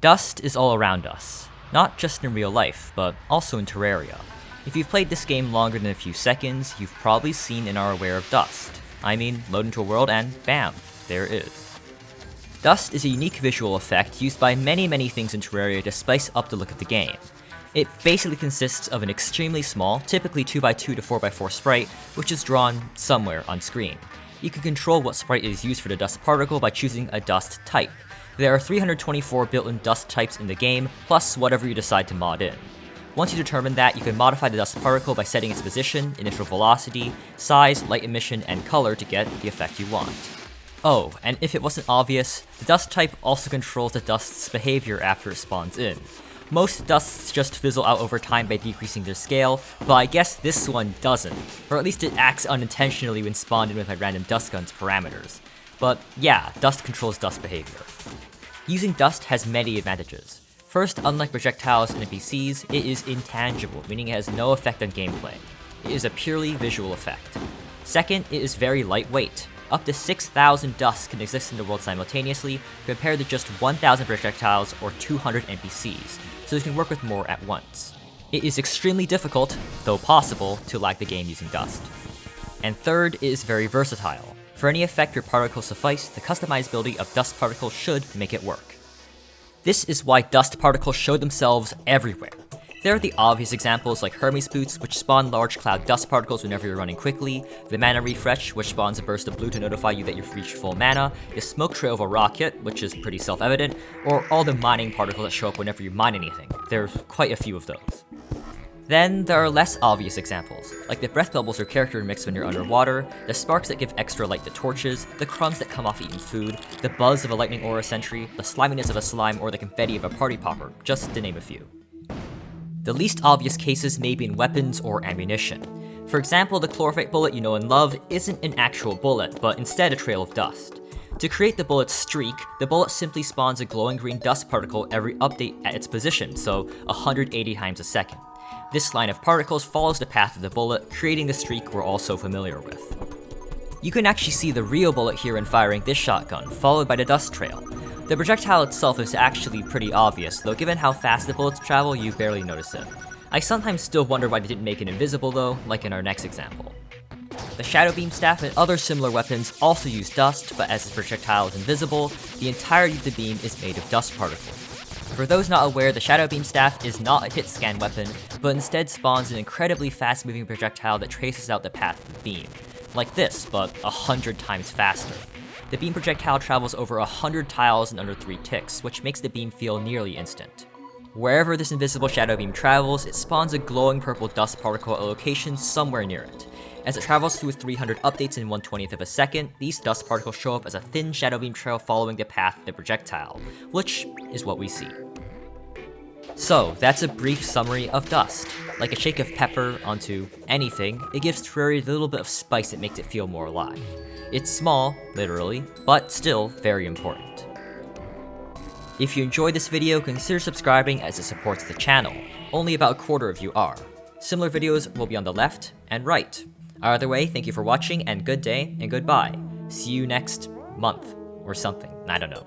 Dust is all around us, not just in real life, but also in Terraria. If you've played this game longer than a few seconds, you've probably seen and are aware of dust. I mean, load into a world and bam, there it is. Dust is a unique visual effect used by many things in Terraria to spice up the look of the game. It basically consists of an extremely small, typically 2x2 to 4x4 sprite, which is drawn somewhere on screen. You can control what sprite is used for the dust particle by choosing a dust type. There are 324 built-in dust types in the game, plus whatever you decide to mod in. Once you determine that, you can modify the dust particle by setting its position, initial velocity, size, light emission, and color to get the effect you want. Oh, and if it wasn't obvious, the dust type also controls the dust's behavior after it spawns in. Most dusts just fizzle out over time by decreasing their scale, but I guess this one doesn't, or at least it acts unintentionally when spawned in with my random dust gun's parameters. But yeah, dust controls dust behavior. Using dust has many advantages. First, unlike projectiles and NPCs, it is intangible, meaning it has no effect on gameplay. It is a purely visual effect. Second, it is very lightweight. Up to 6,000 dusts can exist in the world simultaneously, compared to just 1,000 projectiles or 200 NPCs, so you can work with more at once. It is extremely difficult, though possible, to lag the game using dust. And third, it is very versatile. For any effect your particles suffice, the customizability of dust particles should make it work. This is why dust particles show themselves everywhere. There are the obvious examples like Hermes boots, which spawn large cloud dust particles whenever you're running quickly, the mana refresh, which spawns a burst of blue to notify you that you've reached full mana, the smoke trail of a rocket, which is pretty self-evident, or all the mining particles that show up whenever you mine anything. There's quite a few of those. Then there are less obvious examples, like the breath bubbles your character emits when you're underwater, the sparks that give extra light to torches, the crumbs that come off eaten food, the buzz of a lightning aura sentry, the sliminess of a slime, or the confetti of a party popper, just to name a few. The least obvious cases may be in weapons or ammunition. For example, the chlorophyte bullet you know and love isn't an actual bullet, but instead a trail of dust. To create the bullet's streak, the bullet simply spawns a glowing green dust particle every update at its position, so 180 times a second. This line of particles follows the path of the bullet, creating the streak we're all so familiar with. You can actually see the real bullet here when firing this shotgun, followed by the dust trail. The projectile itself is actually pretty obvious, though given how fast the bullets travel, you barely notice it. I sometimes still wonder why they didn't make it invisible though, like in our next example. The Shadow Beam Staff and other similar weapons also use dust, but as the projectile is invisible, the entirety of the beam is made of dust particles. For those not aware, the Shadow Beam Staff is not a hit scan weapon, but instead spawns an incredibly fast moving projectile that traces out the path of the beam. Like this, but 100 times faster. The beam projectile travels over 100 tiles in under 3 ticks, which makes the beam feel nearly instant. Wherever this invisible shadow beam travels, it spawns a glowing purple dust particle at a location somewhere near it. As it travels through 300 updates in 1/20th of a second, these dust particles show up as a thin shadow beam trail following the path of the projectile, which is what we see. So, that's a brief summary of dust. Like a shake of pepper onto anything, it gives Terraria a little bit of spice that makes it feel more alive. It's small, literally, but still very important. If you enjoyed this video, consider subscribing as it supports the channel. Only about a quarter of you are. Similar videos will be on the left and right. Either way, thank you for watching and good day and goodbye. See you next month or something, I don't know.